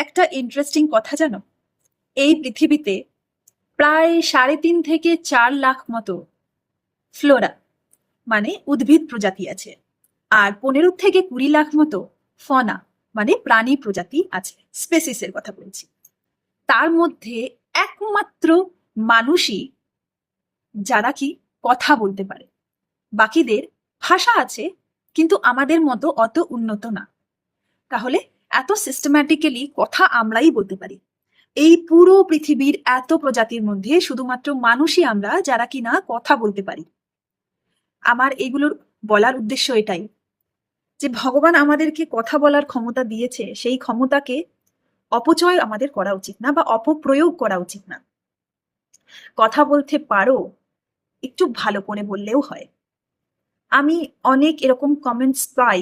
একটা ইন্টারেস্টিং কথা জানো, এই পৃথিবীতে প্রায় 3.5 থেকে 4 লাখ মতো ফ্লোরা মানে উদ্ভিদ প্রজাতি আছে, আর 15 থেকে 20 লাখ মতো ফনা মানে প্রাণী প্রজাতি আছে। স্পেসিসের কথা বলছি। তার মধ্যে একমাত্র মানুষই যারা কি কথা বলতে পারে। বাকিদের ভাষা আছে, কিন্তু আমাদের মতো অত উন্নত না। তাহলে এত সিস্টেম্যাটিক্যালি কথা আমরাই বলতে পারি। এই পুরো পৃথিবীর এত প্রজাতির মধ্যে শুধুমাত্র মানুষই আমরা যারা কিনা কথা বলতে পারি। আমার এগুলোর বলার উদ্দেশ্য এটাই যে ভগবান আমাদেরকে কথা বলার ক্ষমতা দিয়েছে, সেই ক্ষমতাকে অপচয় আমাদের করা উচিত না বা অপপ্রয়োগ করা উচিত না। কথা বলতে পারো, একটু ভালো করে বললেও হয়। আমি অনেক এরকম কমেন্টস পাই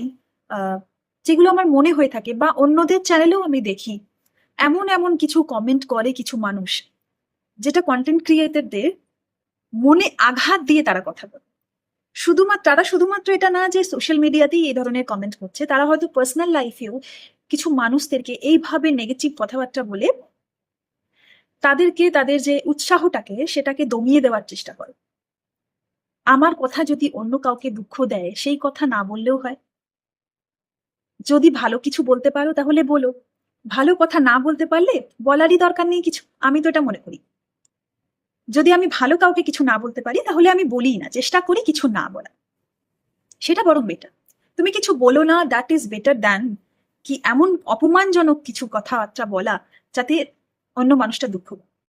যেগুলো আমার মনে হয়ে থাকে, বা অন্যদের চ্যানেলেও আমি দেখি এমন এমন কিছু কমেন্ট করে কিছু মানুষ, যেটা কন্টেন্ট ক্রিয়েটরদের মনে আঘাত দিয়ে তারা কথা বলে। তারা শুধুমাত্র এটা না যে সোশ্যাল মিডিয়াতেই এই ধরনের কমেন্ট করছে, তারা হয়তো পার্সোনাল লাইফেও কিছু মানুষদেরকে এইভাবে নেগেটিভ কথাবার্তা বলে তাদেরকে তাদের যে উৎসাহটাকে সেটাকে দমিয়ে দেওয়ার চেষ্টা করে। আমার কথা যদি অন্য কাউকে দুঃখ দেয়, সেই কথা না বললেও হয়। যদি ভালো কিছু বলতে পারো তাহলে বলো, ভালো কথা না বলতে পারলে বলারই দরকার নেই কিছু। আমি তো এটা মনে করি। যদি আমি ভালো কাউকে কিছু না বলতে পারি তাহলে আমি বলি না, চেষ্টা করি কিছু না বলা, সেটা বরং বেটার। তুমি কিছু বলো না, দ্যাট ইজ বেটার দ্যান কি এমন অপমানজনক কিছু কথাবার্তা বলা যাতে অন্য মানুষটা দুঃখ পায়।